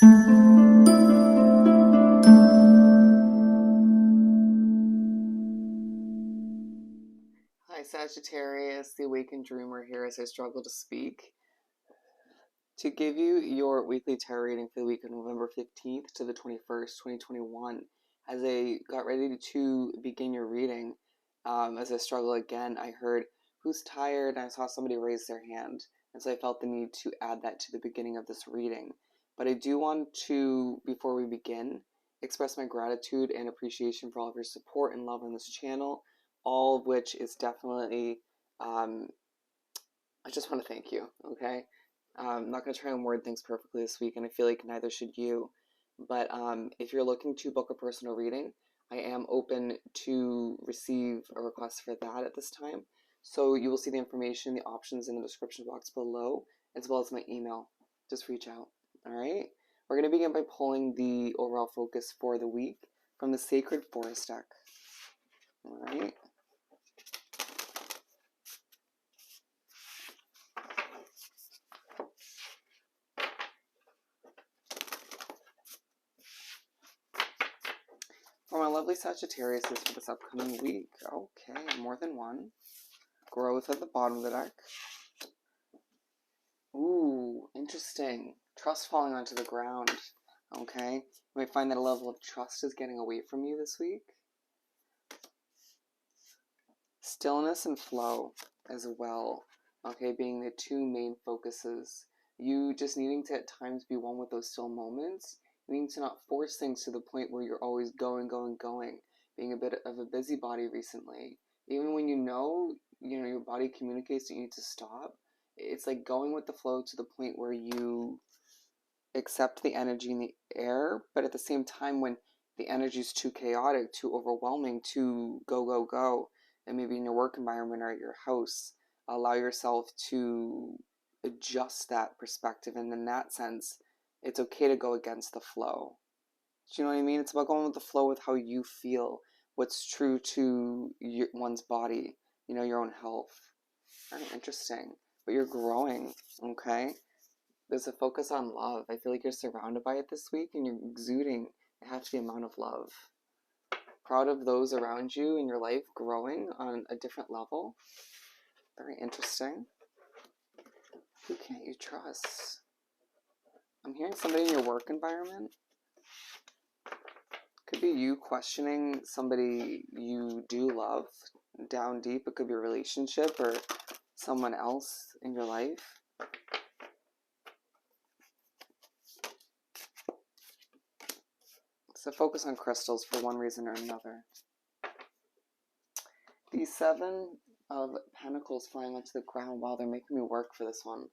Hi Sagittarius, the awakened dreamer here as I struggle to speak. To give you your weekly tarot reading for the week of November 15th to the 21st, 2021. As I got ready to begin your reading, as I struggle again, I heard, "Who's tired?" and I saw somebody raise their hand. And so I felt the need to add that to the beginning of this reading. But I do want to, before we begin, express my gratitude and appreciation for all of your support and love on this channel, all of which is definitely, I just want to thank you, okay? I'm not going to try and word things perfectly this week, and I feel like neither should you. But if you're looking to book a personal reading, I am open to receive a request for that at this time. So you will see the information, the options in the description box below, as well as my email. Just reach out, all right? We're going to begin by pulling the overall focus for the week from the Sacred Forest deck, all right? For my lovely Sagittarius for this upcoming week. Okay, more than one. Growth at the bottom of the deck. Ooh, interesting. Trust falling onto the ground. Okay, you might find that a level of trust is getting away from you this week. Stillness and flow as well. Okay, being the two main focuses. You just needing to at times be one with those still moments. You need to not force things to the point where you're always going. Being a bit of a busybody recently. Even when you know your body communicates that you need to stop. It's like going with the flow to the point where you accept the energy in the air, but at the same time when the energy is too chaotic, too overwhelming, too go, and maybe in your work environment or at your house, allow yourself to adjust that perspective. And in that sense, it's okay to go against the flow. Do you know what I mean? It's about going with the flow with how you feel, what's true to one's body, your own health. Very interesting. But you're growing, okay? There's a focus on love. I feel like you're surrounded by it this week and you're exuding a hefty amount of love. Proud of those around you in your life growing on a different level. Very interesting. Who can't you trust? I'm hearing somebody in your work environment. Could be you questioning somebody you do love down deep. It could be a relationship or someone else in your life. So focus on crystals for one reason or another. The Seven of Pentacles flying onto the ground. Wow, they're making me work for this one.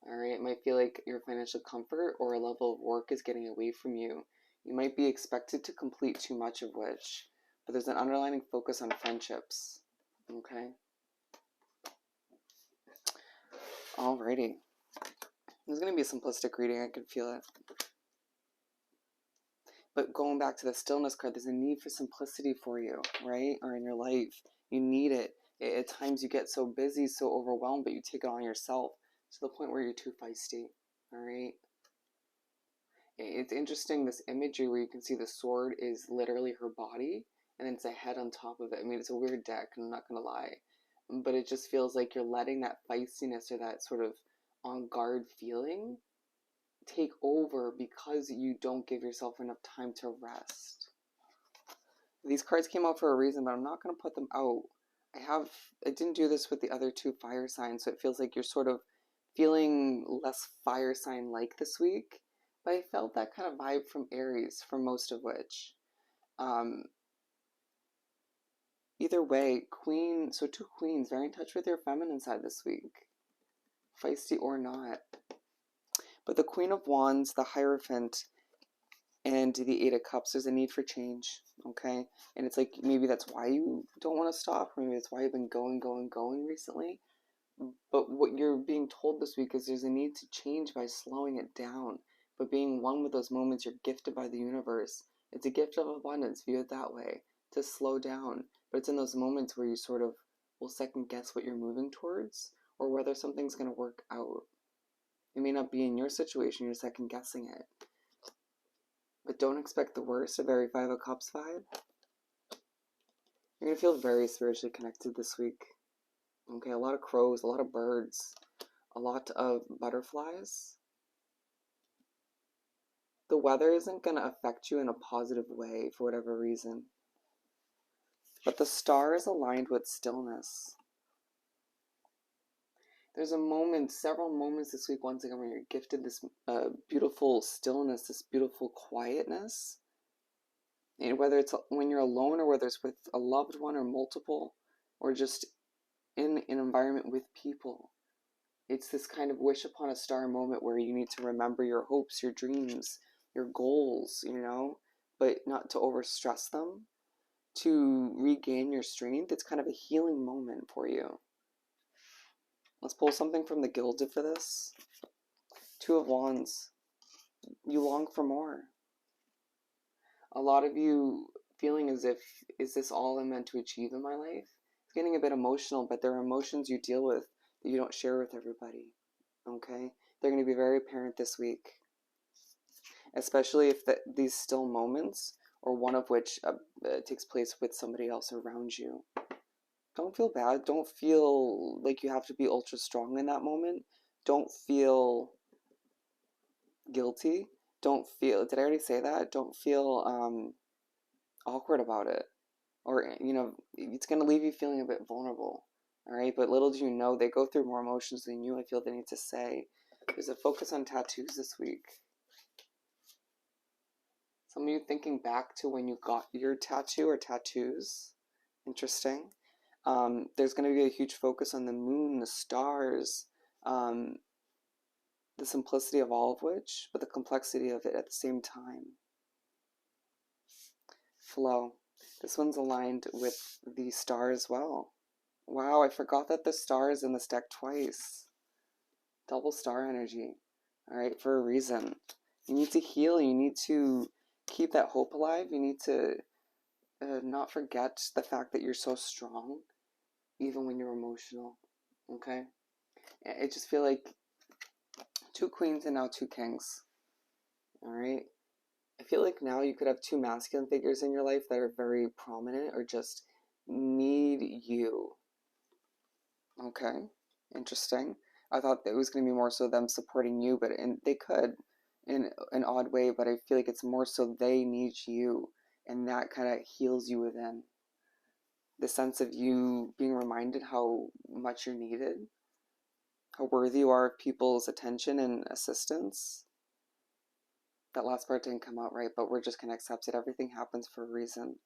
Alright, it might feel like your financial comfort or a level of work is getting away from you. You might be expected to complete too much of which, but there's an underlying focus on friendships. Okay? Alrighty. This is going to be a simplistic reading, I can feel it. But going back to the stillness card, there's a need for simplicity for you, right? Or in your life. You need it. At times you get so busy, so overwhelmed, but you take it on yourself to the point where you're too feisty, all right? It's interesting, this imagery where you can see the sword is literally her body, and then it's a head on top of it. I mean, it's a weird deck, I'm not going to lie. But it just feels like you're letting that feistiness or that sort of on guard feeling take over because you don't give yourself enough time to rest. These cards came out for a reason, but I'm not going to put them out. I didn't do this with the other two fire signs, so it feels like you're sort of feeling less fire sign like this week. But I felt that kind of vibe from Aries, for most of which. Either way, two queens, very in touch with your feminine side this week. Feisty or not. But the Queen of Wands, the Hierophant, and the Eight of Cups, there's a need for change, okay? And it's like, maybe that's why you don't want to stop. Maybe that's why you've been going recently. But what you're being told this week is there's a need to change by slowing it down. But being one with those moments, you're gifted by the universe. It's a gift of abundance, view it that way, to slow down. But it's in those moments where you sort of will second guess what you're moving towards or whether something's going to work out. It may not be in your situation, you're second guessing it. But don't expect the worst, a very Five of Cups vibe. You're going to feel very spiritually connected this week. Okay, a lot of crows, a lot of birds, a lot of butterflies. The weather isn't going to affect you in a positive way for whatever reason. But the star is aligned with stillness. There's a moment, several moments this week, once again, where you're gifted this beautiful stillness, this beautiful quietness. And whether it's when you're alone or whether it's with a loved one or multiple, or just in an environment with people. It's this kind of wish upon a star moment where you need to remember your hopes, your dreams, your goals, but not to overstress them, to regain your strength. It's kind of a healing moment for you. Let's pull something from the Gilded for this. Two of Wands. You long for more. A lot of you feeling as if, is this all I'm meant to achieve in my life? It's getting a bit emotional, but there are emotions you deal with that you don't share with everybody. Okay? They're going to be very apparent this week. Especially if these still moments, or one of which takes place with somebody else around you. Don't feel bad. Don't feel like you have to be ultra strong in that moment. Don't feel guilty. Don't feel, did I already say that? Don't feel awkward about it. Or, it's going to leave you feeling a bit vulnerable. All right? But little do you know, they go through more emotions than you, I feel they need to say. There's a focus on tattoos this week. Some of you thinking back to when you got your tattoo or tattoos. Interesting. There's going to be a huge focus on the moon, the stars, the simplicity of all of which, but the complexity of it at the same time. Flow. This one's aligned with the star as well. Wow, I forgot that the star is in this deck twice. Double star energy. All right, for a reason. You need to heal. You need to keep that hope alive. You need to not forget the fact that you're so strong, even when you're emotional. Okay? I just feel like two queens and now two kings. All right? I feel like now you could have two masculine figures in your life that are very prominent or just need you. Okay? Interesting. I thought it was going to be more so them supporting you, and they could in an odd way, but I feel like it's more so they need you, and that kind of heals you within. The sense of you being reminded how much you're needed, how worthy you are of people's attention and assistance. That last part didn't come out right, but we're just going to accept it. Everything happens for a reason.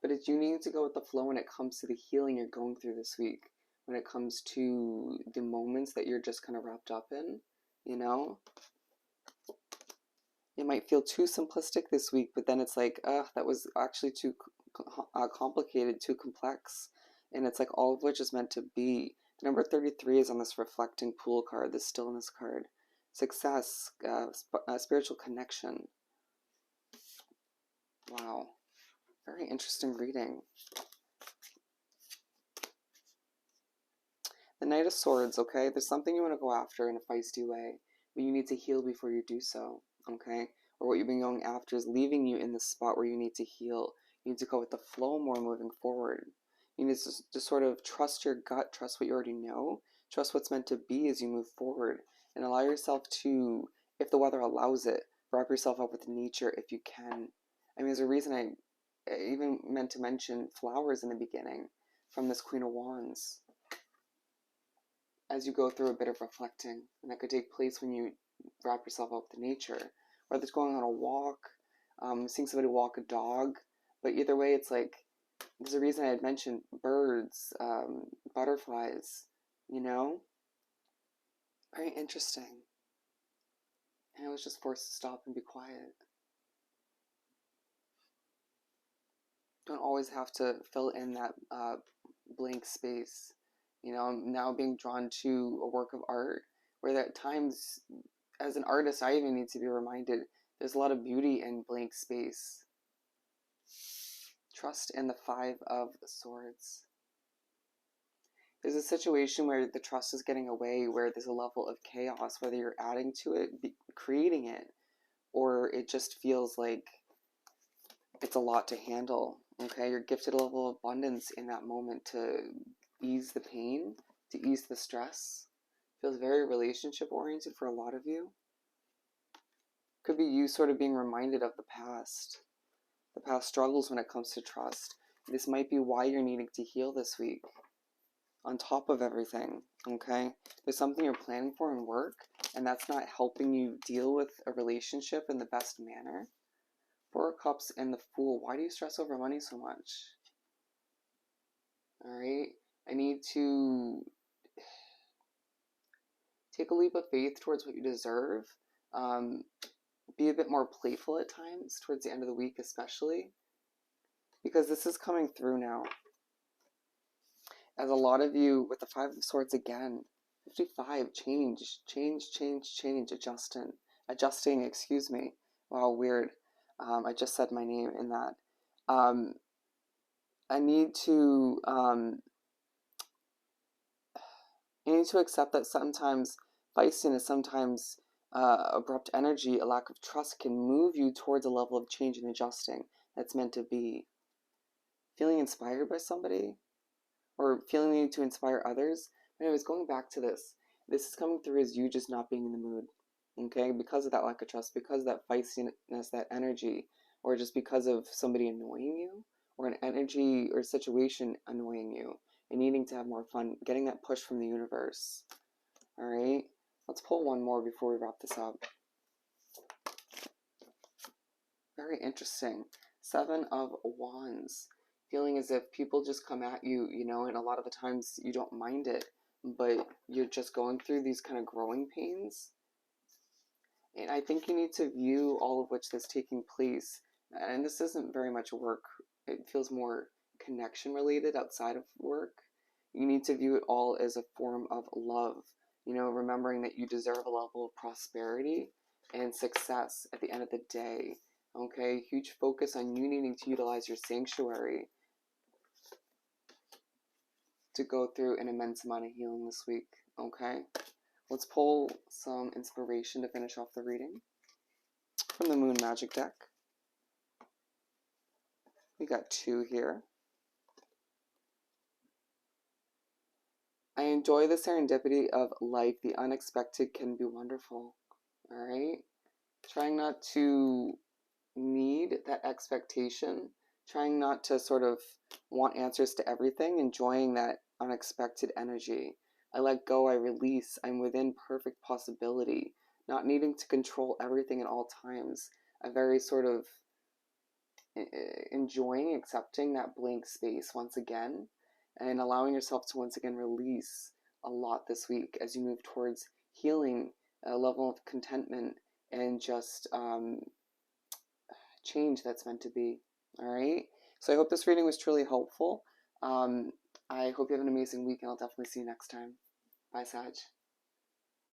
But it's, you need to go with the flow when it comes to the healing you're going through this week. When it comes to the moments that you're just kind of wrapped up in, It might feel too simplistic this week, but then it's like, that was actually too complicated, too complex. And it's like all of which is meant to be. Number 33 is on this reflecting pool card, this stillness card. Success, spiritual connection. Wow. Very interesting reading. The Knight of Swords, okay? There's something you want to go after in a feisty way, but you need to heal before you do so, okay? Or what you've been going after is leaving you in the spot where you need to heal. You need to go with the flow more moving forward. You need to sort of trust your gut, trust what you already know, trust what's meant to be as you move forward, and allow yourself to, if the weather allows it, wrap yourself up with nature if you can. I mean, there's a reason I even meant to mention flowers in the beginning from this Queen of Wands. As you go through a bit of reflecting, and that could take place when you wrap yourself up with nature, whether it's going on a walk, seeing somebody walk a dog, but either way, it's like, there's a reason I had mentioned birds, butterflies, very interesting, and I was just forced to stop and be quiet. Don't always have to fill in that blank space. I'm now being drawn to a work of art where at times, as an artist, I even need to be reminded there's a lot of beauty in blank space. Trust in the Five of Swords. There's a situation where the trust is getting away, where there's a level of chaos, whether you're adding to it, creating it, or it just feels like it's a lot to handle. Okay, you're gifted a level of abundance in that moment to ease the pain, to ease the stress. Feels very relationship oriented for a lot of you. Could be you sort of being reminded of the past struggles when it comes to trust. This might be why you're needing to heal this week. On top of everything, okay? There's something you're planning for in work, and that's not helping you deal with a relationship in the best manner. Four of Cups and the Fool. Why do you stress over money so much? Alright? I need to take a leap of faith towards what you deserve. Be a bit more playful at times, towards the end of the week especially. Because this is coming through now. As a lot of you, with the Five of Swords again, 55, change, adjusting, excuse me. Wow, weird. I just said my name in that. I need to accept that sometimes feistiness, sometimes abrupt energy, a lack of trust can move you towards a level of change and adjusting that's meant to be. Feeling inspired by somebody, or feeling the need to inspire others. Anyways, going back to this is coming through as you just not being in the mood, okay? Because of that lack of trust, because of that feistiness, that energy, or just because of somebody annoying you, or an energy or situation annoying you, and needing to have more fun, getting that push from the universe. All right, let's pull one more before we wrap this up. Very interesting. Seven of Wands. Feeling as if people just come at you, you know, and a lot of the times you don't mind it, but you're just going through these kind of growing pains. And I think you need to view all of which that's taking place. And this isn't very much work. It feels more connection related outside of work. You need to view it all as a form of love. You know, remembering that you deserve a level of prosperity and success at the end of the day. Okay, huge focus on you needing to utilize your sanctuary to go through an immense amount of healing this week, okay? Let's pull some inspiration to finish off the reading from the Moon Magic deck. We got two here. I enjoy the serendipity of life. The unexpected can be wonderful, all right? Trying not to need that expectation, trying not to sort of want answers to everything, enjoying that unexpected energy. I let go, I release, I'm within perfect possibility, not needing to control everything at all times. A very sort of enjoying, accepting that blank space once again, and allowing yourself to once again release a lot this week as you move towards healing, a level of contentment, and just change that's meant to be. All right. So I hope this reading was truly helpful. I hope you have an amazing week, and I'll definitely see you next time. Bye, Sag.